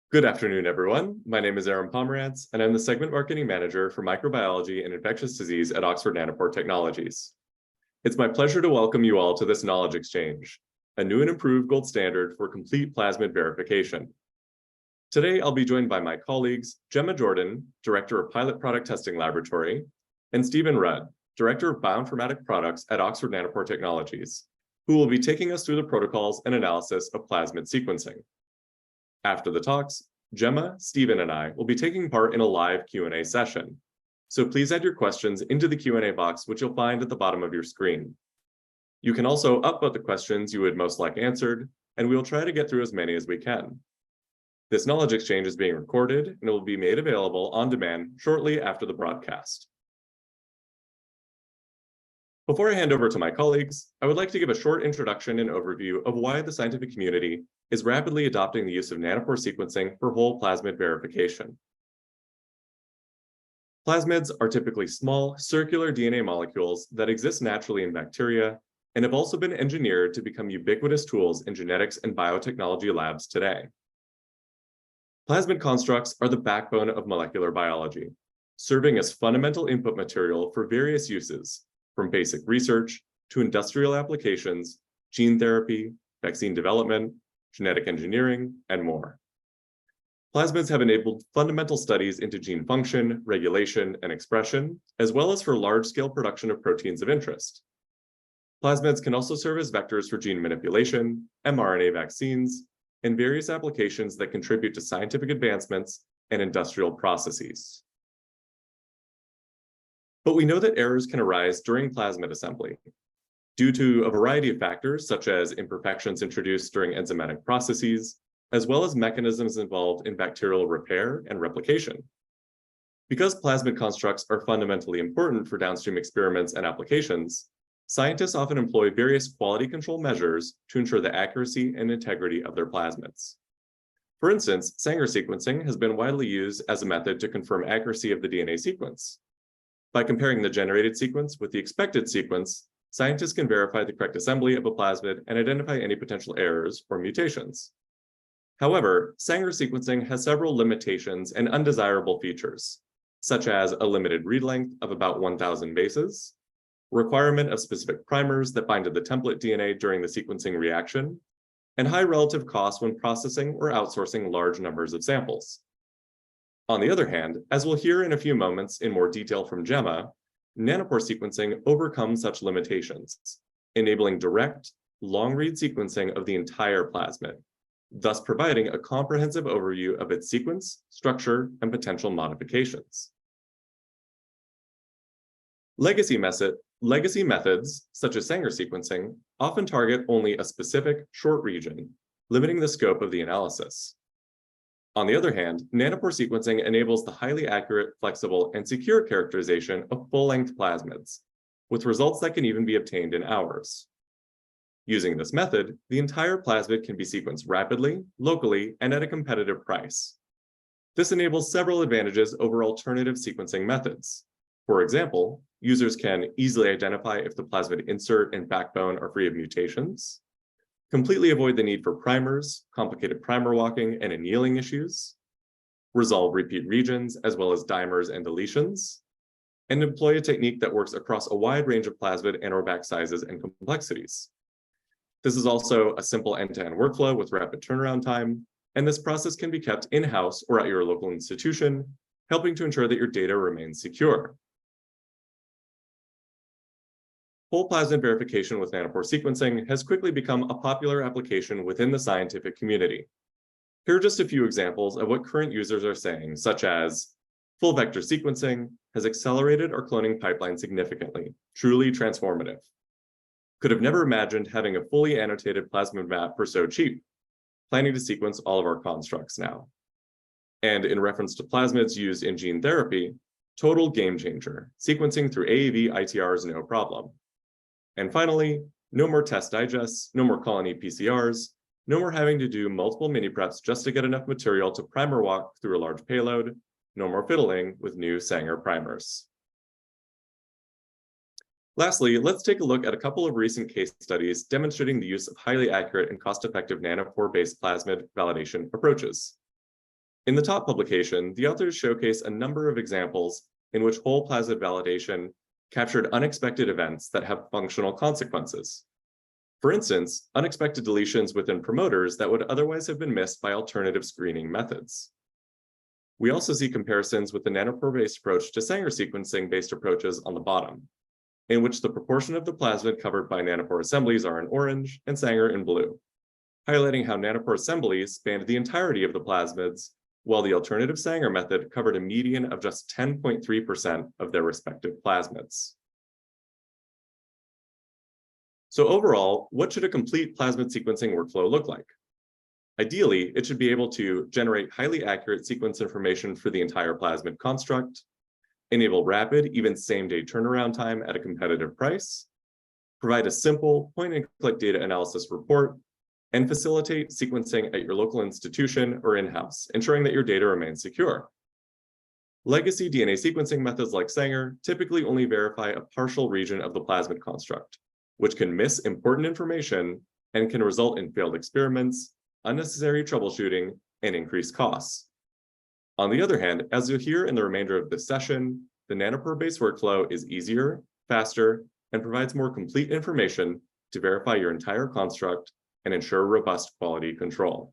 Good afternoon, everyone. My name is Aaron Pomerantz, and I'm the Segment Marketing Manager for Microbiology and Infectious Disease at Oxford Nanopore Technologies. It's my pleasure to welcome you all to this knowledge exchange, a new and improved gold standard for complete plasmid verification. Today, I'll be joined by my colleagues, Gemma Jordan, Director of Pilot Product Testing Laboratory, and Stephen Rudd, Director of Bioinformatic Products at Oxford Nanopore Technologies, who will be taking us through the protocols and analysis of plasmid sequencing. After the talks, Gemma, Stephen, and I will be taking part in a live Q&A session. So please add your questions into the Q&A box, which you'll find at the bottom of your screen. You can also upvote the questions you would most like answered, and we will try to get through as many as we can. This knowledge exchange is being recorded and it will be made available on demand shortly after the broadcast. Before I hand over to my colleagues, I would like to give a short introduction and overview of why the scientific community is rapidly adopting the use of nanopore sequencing for whole plasmid verification. Plasmids are typically small, circular DNA molecules that exist naturally in bacteria and have also been engineered to become ubiquitous tools in genetics and biotechnology labs today. Plasmid constructs are the backbone of molecular biology, serving as fundamental input material for various uses, from basic research to industrial applications, gene therapy, vaccine development, genetic engineering, and more. Plasmids have enabled fundamental studies into gene function, regulation, and expression, as well as for large-scale production of proteins of interest. Plasmids can also serve as vectors for gene manipulation, mRNA vaccines, and various applications that contribute to scientific advancements and industrial processes. But we know that errors can arise during plasmid assembly due to a variety of factors, such as imperfections introduced during enzymatic processes, as well as mechanisms involved in bacterial repair and replication. Because plasmid constructs are fundamentally important for downstream experiments and applications, scientists often employ various quality control measures to ensure the accuracy and integrity of their plasmids. For instance, Sanger sequencing has been widely used as a method to confirm accuracy of the DNA sequence. By comparing the generated sequence with the expected sequence, scientists can verify the correct assembly of a plasmid and identify any potential errors or mutations. However, Sanger sequencing has several limitations and undesirable features, such as a limited read length of about 1,000 bases, requirement of specific primers that bind to the template DNA during the sequencing reaction, and high relative costs when processing or outsourcing large numbers of samples. On the other hand, as we'll hear in a few moments in more detail from Gemma, nanopore sequencing overcomes such limitations, enabling direct, long-read sequencing of the entire plasmid, thus providing a comprehensive overview of its sequence, structure, and potential modifications. Legacy methods, such as Sanger sequencing, often target only a specific, short region, limiting the scope of the analysis. On the other hand, nanopore sequencing enables the highly accurate, flexible, and secure characterization of full-length plasmids, with results that can even be obtained in hours. Using this method, the entire plasmid can be sequenced rapidly, locally, and at a competitive price. This enables several advantages over alternative sequencing methods. For example, users can easily identify if the plasmid insert and backbone are free of mutations, completely avoid the need for primers, complicated primer walking, and annealing issues, resolve repeat regions as well as dimers and deletions, and employ a technique that works across a wide range of plasmid and/or back sizes and complexities. This is also a simple end-to-end workflow with rapid turnaround time, and this process can be kept in-house or at your local institution, helping to ensure that your data remains secure. Whole plasmid verification with nanopore sequencing has quickly become a popular application within the scientific community. Here are just a few examples of what current users are saying, such as full vector sequencing has accelerated our cloning pipeline significantly, truly transformative. Could have never imagined having a fully annotated plasmid map for so cheap. Planning to sequence all of our constructs now. And in reference to plasmids used in gene therapy, total game changer. Sequencing through AAV ITR is no problem. And finally, no more test digests, no more colony PCRs, no more having to do multiple mini preps just to get enough material to primer walk through a large payload, no more fiddling with new Sanger primers. Lastly, let's take a look at a couple of recent case studies demonstrating the use of highly accurate and cost-effective nanopore-based plasmid validation approaches. In the top publication, the authors showcase a number of examples in which whole plasmid validation captured unexpected events that have functional consequences. For instance, unexpected deletions within promoters that would otherwise have been missed by alternative screening methods. We also see comparisons with the nanopore-based approach to Sanger sequencing-based approaches on the bottom, in which the proportion of the plasmid covered by nanopore assemblies are in orange and Sanger in blue, highlighting how nanopore assemblies spanned the entirety of the plasmids, while the alternative Sanger method covered a median of just 10.3% of their respective plasmids. So overall, what should a complete plasmid sequencing workflow look like? Ideally, it should be able to generate highly accurate sequence information for the entire plasmid construct, enable rapid, even same-day turnaround time at a competitive price, provide a simple point-and-click data analysis report, and facilitate sequencing at your local institution or in-house, ensuring that your data remains secure. Legacy DNA sequencing methods like Sanger typically only verify a partial region of the plasmid construct, which can miss important information and can result in failed experiments, unnecessary troubleshooting, and increased costs. On the other hand, as you'll hear in the remainder of this session, the nanopore-based workflow is easier, faster, and provides more complete information to verify your entire construct and ensure robust quality control.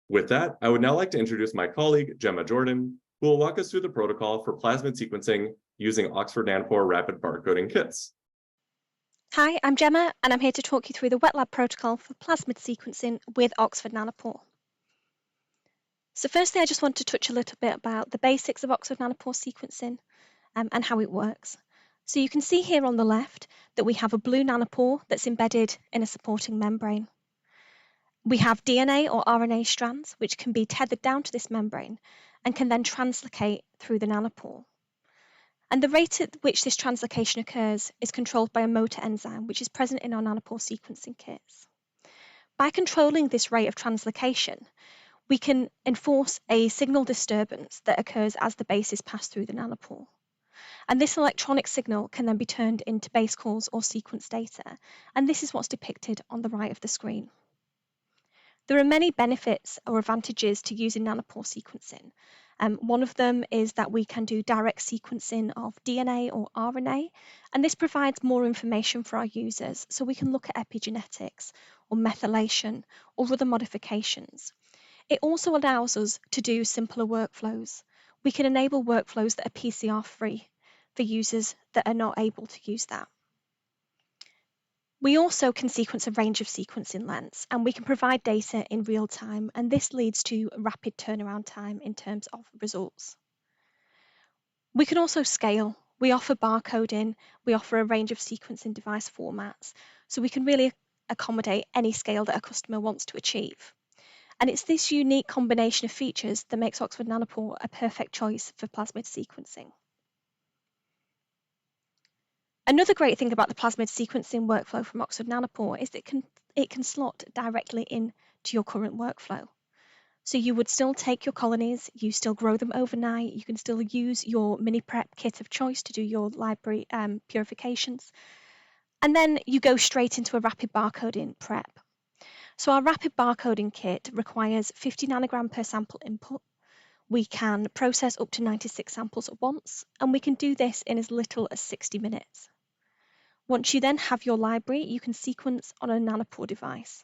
With that, I would now like to introduce my colleague, Gemma Jordan, who will walk us through the protocol for plasmid sequencing using Oxford Nanopore rapid barcoding kits. Hi, I'm Gemma, and I'm here to talk you through the wet lab protocol for plasmid sequencing with Oxford Nanopore. So firstly, I just want to touch a little bit about the basics of Oxford Nanopore sequencing and how it works. So you can see here on the left that we have a blue nanopore that's embedded in a supporting membrane. We have DNA or RNA strands, which can be tethered down to this membrane and can then translocate through the nanopore. And the rate at which this translocation occurs is controlled by a motor enzyme, which is present in our nanopore sequencing kits. By controlling this rate of translocation, we can enforce a signal disturbance that occurs as the bases pass through the nanopore. And this electronic signal can then be turned into base calls or sequence data, and this is what's depicted on the right of the screen. There are many benefits or advantages to using nanopore sequencing. One of them is that we can do direct sequencing of DNA or RNA, and this provides more information for our users, so we can look at epigenetics or methylation or other modifications. It also allows us to do simpler workflows. We can enable workflows that are PCR-free for users that are not able to use that. We also can sequence a range of sequencing lengths, and we can provide data in real time, and this leads to rapid turnaround time in terms of results. We can also scale. We offer barcoding, we offer a range of sequencing device formats, so we can really accommodate any scale that a customer wants to achieve. And it's this unique combination of features that makes Oxford Nanopore a perfect choice for plasmid sequencing. Another great thing about the plasmid sequencing workflow from Oxford Nanopore is that it can slot directly into your current workflow. So you would still take your colonies, you still grow them overnight, you can still use your mini prep kit of choice to do your library purifications, and then you go straight into a rapid barcoding prep. So our rapid barcoding kit requires 50 nanogram per sample input. We can process up to 96 samples at once, and we can do this in as little as 60 minutes. Once you then have your library, you can sequence on a nanopore device.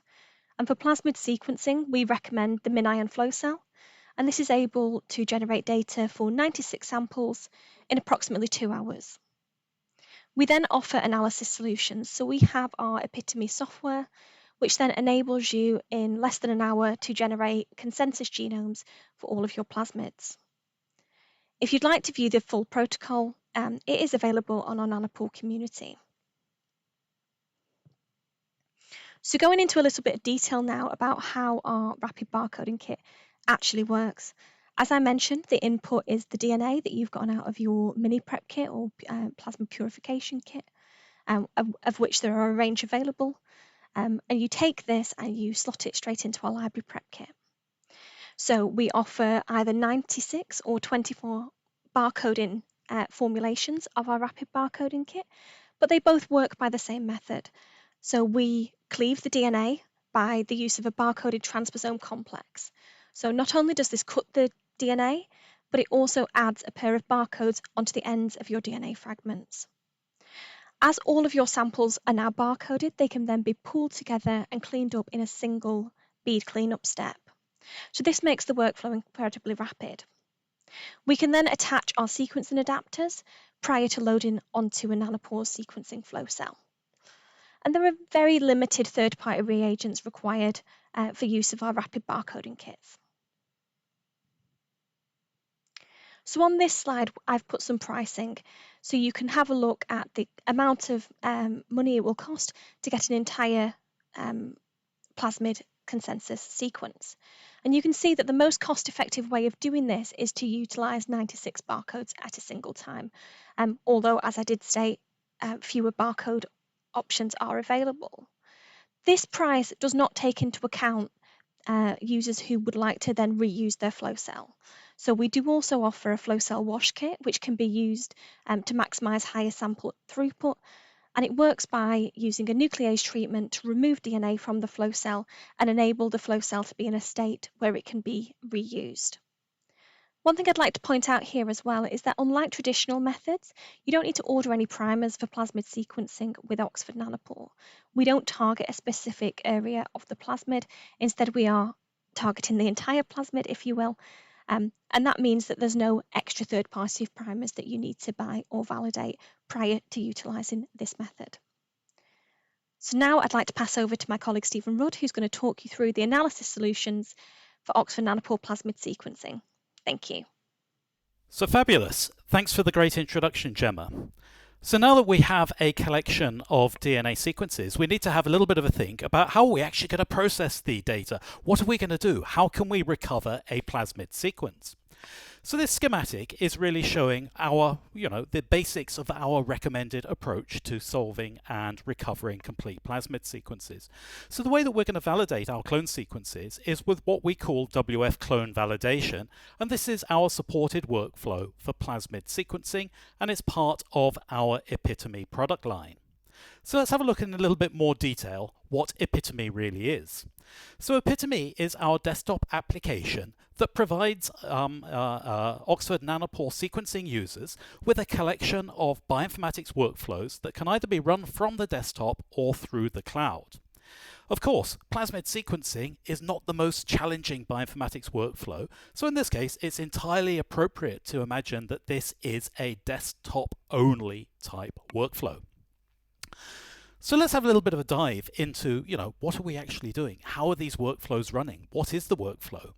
And for plasmid sequencing, we recommend the MinION flow cell, and this is able to generate data for 96 samples in approximately 2 hours. We then offer analysis solutions, so we have our Epitome software, which then enables you in less than an hour to generate consensus genomes for all of your plasmids. If you'd like to view the full protocol, it is available on our Nanopore community. So going into a little bit of detail now about how our rapid barcoding kit actually works. As I mentioned, the input is the DNA that you've gotten out of your mini prep kit or plasma purification kit, of which there are a range available. And you take this and you slot it straight into our library prep kit. So we offer either 96 or 24 barcoding formulations of our rapid barcoding kit, but they both work by the same method. So we cleave the DNA by the use of a barcoded transposome complex. So not only does this cut the DNA, but it also adds a pair of barcodes onto the ends of your DNA fragments. As all of your samples are now barcoded, they can then be pooled together and cleaned up in a single bead cleanup step. So this makes the workflow incredibly rapid. We can then attach our sequencing adapters prior to loading onto a nanopore sequencing flow cell. And there are very limited third-party reagents required for use of our rapid barcoding kits. So on this slide, I've put some pricing so you can have a look at the amount of money it will cost to get an entire plasmid consensus sequence. And you can see that the most cost-effective way of doing this is to utilise 96 barcodes at a single time, although, as I did state, fewer barcode options are available. This price does not take into account users who would like to then reuse their flow cell. So we do also offer a flow cell wash kit, which can be used to maximise higher sample throughput, and it works by using a nuclease treatment to remove DNA from the flow cell and enable the flow cell to be in a state where it can be reused. One thing I'd like to point out here as well is that unlike traditional methods, you don't need to order any primers for plasmid sequencing with Oxford Nanopore. We don't target a specific area of the plasmid. Instead, we are targeting the entire plasmid, if you will. And that means that there's no extra third-party primers that you need to buy or validate prior to utilising this method. So now I'd like to pass over to my colleague Stephen Rudd, who's going to talk you through the analysis solutions for Oxford Nanopore plasmid sequencing. Thank you. So fabulous. Thanks for the great introduction, Gemma. So now that we have a collection of DNA sequences, we need to have a little bit of a think about how are we actually going to process the data? What are we going to do? How can we recover a plasmid sequence? So this schematic is really showing our, the basics of our recommended approach to solving and recovering complete plasmid sequences. So the way that we're going to validate our clone sequences is with what we call WF clone validation, and this is our supported workflow for plasmid sequencing, and it's part of our Epitome product line. So let's have a look in a little bit more detail what Epitome really is. So Epitome is our desktop application that provides Oxford Nanopore sequencing users with a collection of bioinformatics workflows that can either be run from the desktop or through the cloud. Of course, plasmid sequencing is not the most challenging bioinformatics workflow, so in this case it's entirely appropriate to imagine that this is a desktop-only type workflow. So let's have a little bit of a dive into, what are we actually doing? How are these workflows running? What is the workflow?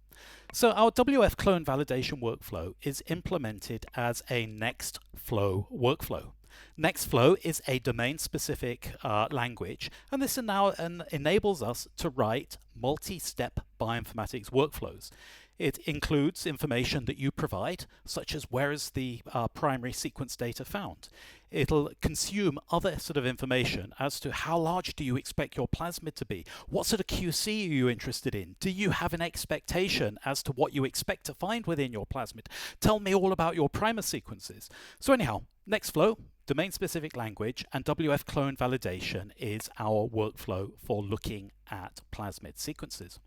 So our WF clone validation workflow is implemented as a Nextflow workflow. Nextflow is a domain-specific language, and this now enables us to write multi-step bioinformatics workflows. It includes information that you provide, such as where is the primary sequence data found. It'll consume other sort of information as to how large do you expect your plasmid to be? What sort of QC are you interested in? Do you have an expectation as to what you expect to find within your plasmid? Tell me all about your primer sequences. So anyhow, Nextflow, domain-specific language, and WF clone validation is our workflow for looking at plasmid sequences.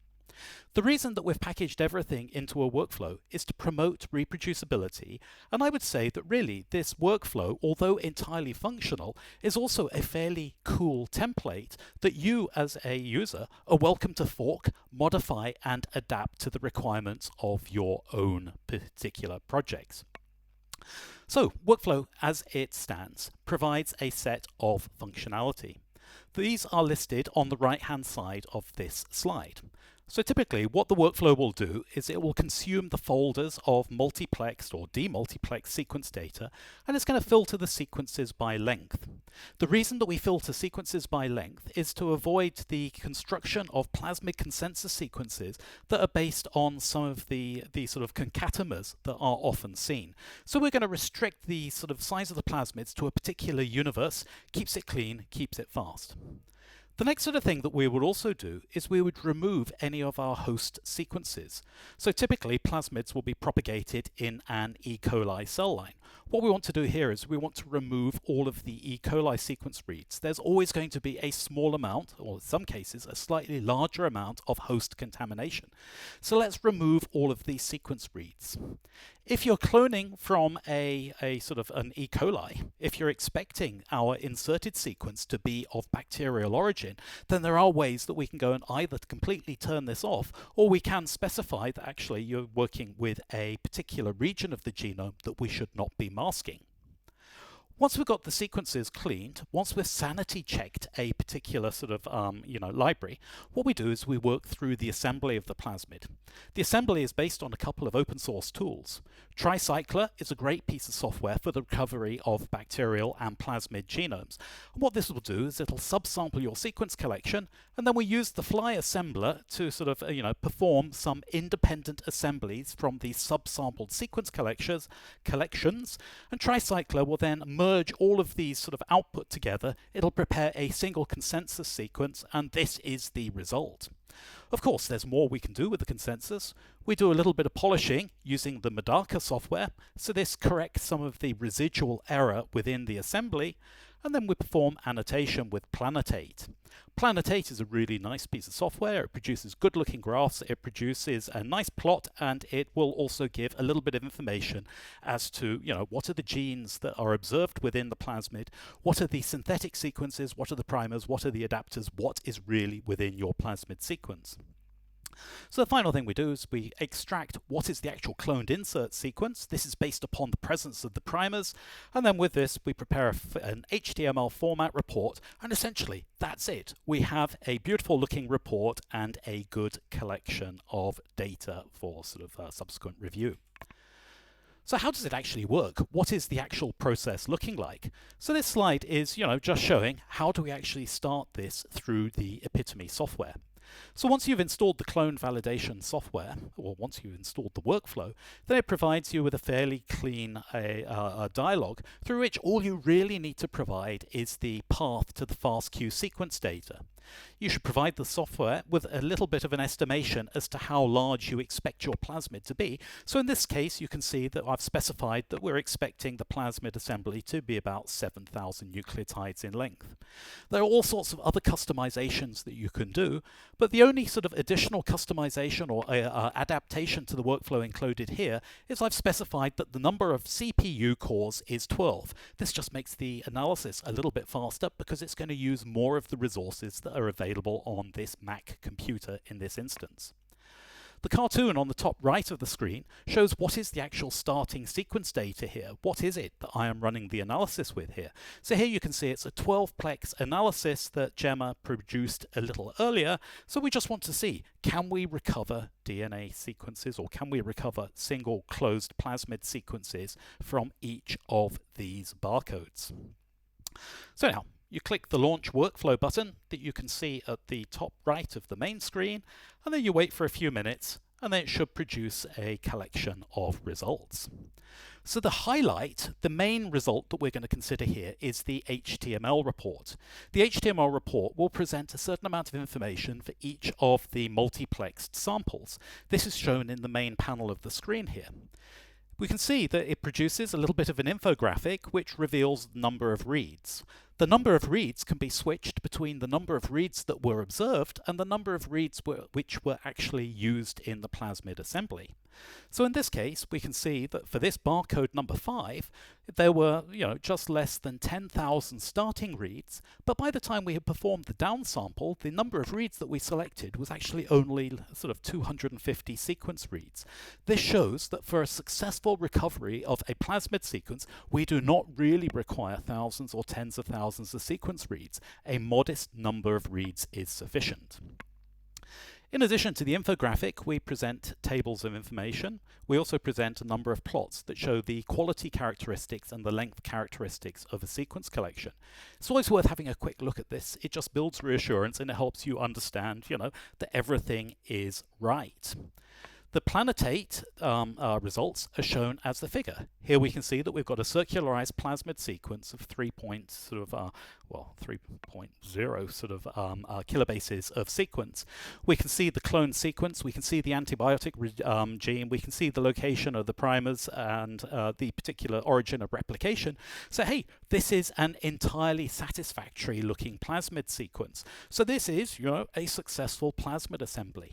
The reason that we've packaged everything into a workflow is to promote reproducibility, and I would say that really this workflow, although entirely functional, is also a fairly cool template that you as a user are welcome to fork, modify and adapt to the requirements of your own particular projects. So workflow as it stands provides a set of functionality. These are listed on the right hand side of this slide. So typically what the workflow will do is it will consume the folders of multiplexed or demultiplexed sequence data, and it's going to filter the sequences by length. The reason that we filter sequences by length is to avoid the construction of plasmid consensus sequences that are based on some of the sort of concatenamers that are often seen. So we're going to restrict the sort of size of the plasmids to a particular universe, keeps it clean, keeps it fast. The next sort of thing that we would also do is we would remove any of our host sequences. So typically plasmids will be propagated in an E. coli cell line. What we want to do here is we want to remove all of the E. coli sequence reads. There's always going to be a small amount, or in some cases a slightly larger amount of host contamination. So let's remove all of these sequence reads. If you're cloning from a sort of an E. coli, if you're expecting our inserted sequence to be of bacterial origin, then there are ways that we can go and either completely turn this off, or we can specify that actually you're working with a particular region of the genome that we should not be masking. Once we've got the sequences cleaned, once we've sanity checked a particular sort of library, what we do is we work through the assembly of the plasmid. The assembly is based on a couple of open source tools. Tricycler is a great piece of software for the recovery of bacterial and plasmid genomes. And what this will do is it'll subsample your sequence collection, and then we use the fly assembler to sort of perform some independent assemblies from these subsampled sequence collections, and Tricycler will then merge all of these sort of output together. It'll prepare a single consensus sequence, and this is the result. Of course, there's more we can do with the consensus. We do a little bit of polishing using the Medaka software, so this corrects some of the residual error within the assembly, and then we perform annotation with Planetate. Planetate is a really nice piece of software. It produces good looking graphs, it produces a nice plot, and it will also give a little bit of information as to what are the genes that are observed within the plasmid, what are the synthetic sequences, what are the primers, what are the adapters, what is really within your plasmid sequence. So the final thing we do is we extract what is the actual cloned insert sequence. This is based upon the presence of the primers, and then with this we prepare an HTML format report, and essentially that's it. We have a beautiful looking report and a good collection of data for sort of subsequent review. So how does it actually work? What is the actual process looking like? So this slide is just showing how do we actually start this through the Epitome software. So once you've installed the clone validation software, or once you've installed the workflow, then it provides you with a fairly clean dialog through which all you really need to provide is the path to the FASTQ sequence data. You should provide the software with a little bit of an estimation as to how large you expect your plasmid to be. So in this case, you can see that I've specified that we're expecting the plasmid assembly to be about 7,000 nucleotides in length. There are all sorts of other customizations that you can do, but the only sort of additional customization or adaptation to the workflow included here is I've specified that the number of CPU cores is 12. This just makes the analysis a little bit faster because it's going to use more of the resources that are available on this Mac computer in this instance. The cartoon on the top right of the screen shows what is the actual starting sequence data here. What is it that I am running the analysis with here? So here you can see it's a 12-plex analysis that Gemma produced a little earlier. So we just want to see, can we recover DNA sequences, or can we recover single closed plasmid sequences from each of these barcodes? So now, you click the Launch Workflow button that you can see at the top right of the main screen, and then you wait for a few minutes, and then it should produce a collection of results. So the highlight, the main result that we're going to consider here, is the HTML report. The HTML report will present a certain amount of information for each of the multiplexed samples. This is shown in the main panel of the screen here. We can see that it produces a little bit of an infographic which reveals the number of reads. The number of reads can be switched between the number of reads that were observed and the number of reads which were actually used in the plasmid assembly. So in this case, we can see that for this barcode number 5, there were just less than 10,000 starting reads, but by the time we had performed the downsample, the number of reads that we selected was actually only sort of 250 sequence reads. This shows that for a successful recovery of a plasmid sequence, we do not really require thousands or tens of thousands of sequence reads. A modest number of reads is sufficient. In addition to the infographic, we present tables of information. We also present a number of plots that show the quality characteristics and the length characteristics of a sequence collection. It's always worth having a quick look at this. It just builds reassurance and it helps you understand, that everything is right. The Planetate results are shown as the figure. Here we can see that we've got a circularized plasmid sequence of 3.0 kilobases of sequence. We can see the clone sequence, we can see the antibiotic gene, we can see the location of the primers and the particular origin of replication. So hey, this is an entirely satisfactory looking plasmid sequence. So this is, a successful plasmid assembly.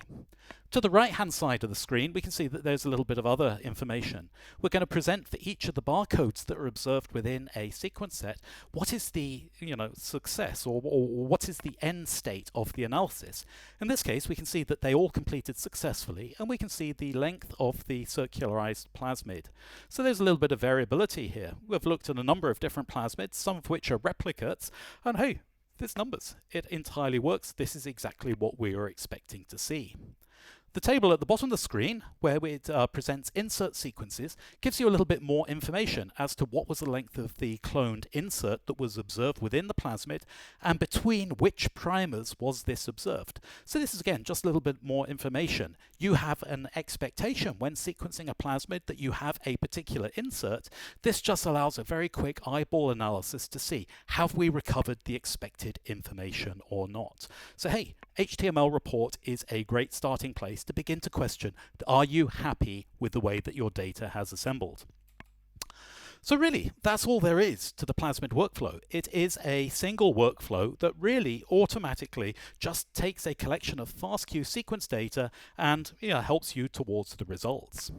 To the right-hand side of the screen, we can see that there's a little bit of other information. We're going to present for each of the barcodes that are observed within a sequence set, what is the, success or what is the end state of the analysis. In this case, we can see that they all completed successfully, and we can see the length of the circularized plasmid. So there's a little bit of variability here. We've looked at a number of different plasmids, some of which are replicates, and hey, there's numbers. It entirely works. This is exactly what we were expecting to see. The table at the bottom of the screen, where it presents insert sequences, gives you a little bit more information as to what was the length of the cloned insert that was observed within the plasmid, and between which primers was this observed. So this is, again, just a little bit more information. You have an expectation when sequencing a plasmid that you have a particular insert. This just allows a very quick eyeball analysis to see, have we recovered the expected information or not? So hey, HTML report is a great starting place to begin to question, are you happy with the way that your data has assembled? So really, that's all there is to the plasmid workflow. It is a single workflow that really automatically just takes a collection of FASTQ sequence data and helps you towards the results.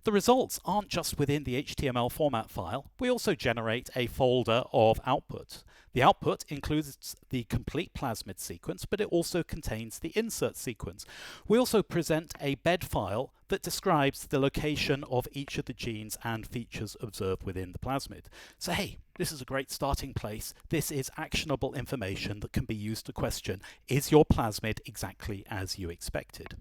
The results aren't just within the HTML format file. We also generate a folder of output. The output includes the complete plasmid sequence, but it also contains the insert sequence. We also present a bed file that describes the location of each of the genes and features observed within the plasmid. So hey, this is a great starting place. This is actionable information that can be used to question, is your plasmid exactly as you expected?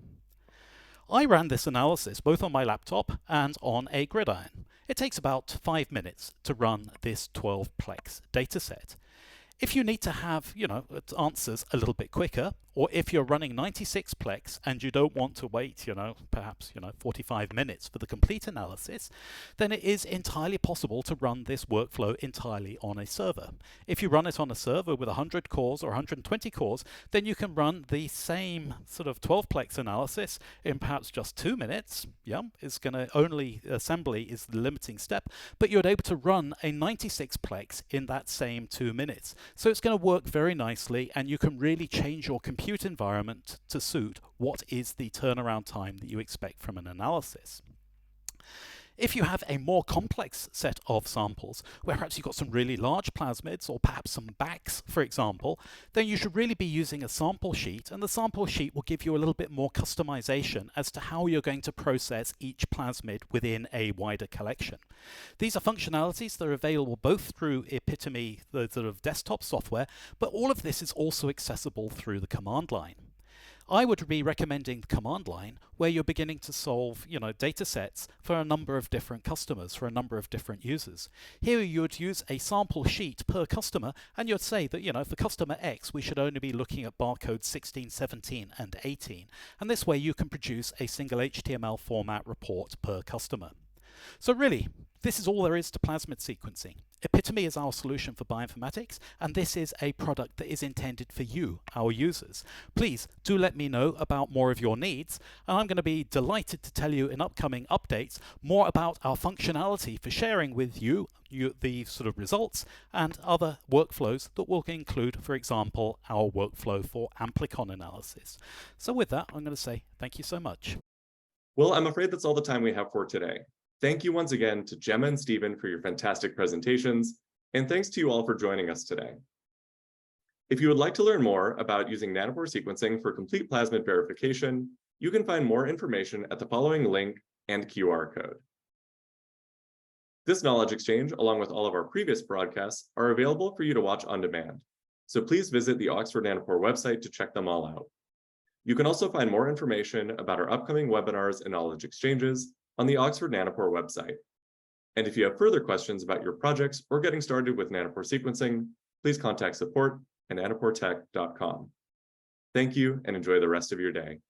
I ran this analysis both on my laptop and on a gridiron. It takes about 5 minutes to run this 12-plex dataset. If you need to have, answers a little bit quicker, or if you're running 96-plex and you don't want to wait, perhaps, 45 minutes for the complete analysis, then it is entirely possible to run this workflow entirely on a server. If you run it on a server with 100 cores or 120 cores, then you can run the same sort of 12-plex analysis in perhaps just 2 minutes. It's going to only assembly is the limiting step, but you're able to run a 96-plex in that same 2 minutes. So it's going to work very nicely, and you can really change your compute environment to suit what is the turnaround time that you expect from an analysis. If you have a more complex set of samples, where perhaps you've got some really large plasmids or perhaps some BACs, for example, then you should really be using a sample sheet, and the sample sheet will give you a little bit more customization as to how you're going to process each plasmid within a wider collection. These are functionalities that are available both through Epitome, the sort of desktop software, but all of this is also accessible through the command line. I would be recommending the command line where you're beginning to solve, data sets for a number of different customers, for a number of different users. Here you would use a sample sheet per customer, and you'd say that, for customer X, we should only be looking at barcodes 16, 17, and 18. And this way you can produce a single HTML format report per customer. So really, this is all there is to plasmid sequencing. Epitome is our solution for bioinformatics, and this is a product that is intended for you, our users. Please do let me know about more of your needs, and I'm going to be delighted to tell you in upcoming updates more about our functionality for sharing with you the sort of results and other workflows that will include, for example, our workflow for amplicon analysis. So with that, I'm going to say thank you so much. Well, I'm afraid that's all the time we have for today. Thank you once again to Gemma and Stephen for your fantastic presentations, and thanks to you all for joining us today. If you would like to learn more about using nanopore sequencing for complete plasmid verification, you can find more information at the following link and QR code. This knowledge exchange, along with all of our previous broadcasts, are available for you to watch on demand. So please visit the Oxford Nanopore website to check them all out. You can also find more information about our upcoming webinars and knowledge exchanges on the Oxford Nanopore website. And if you have further questions about your projects or getting started with nanopore sequencing, please contact support@nanoporetech.com. Thank you and enjoy the rest of your day.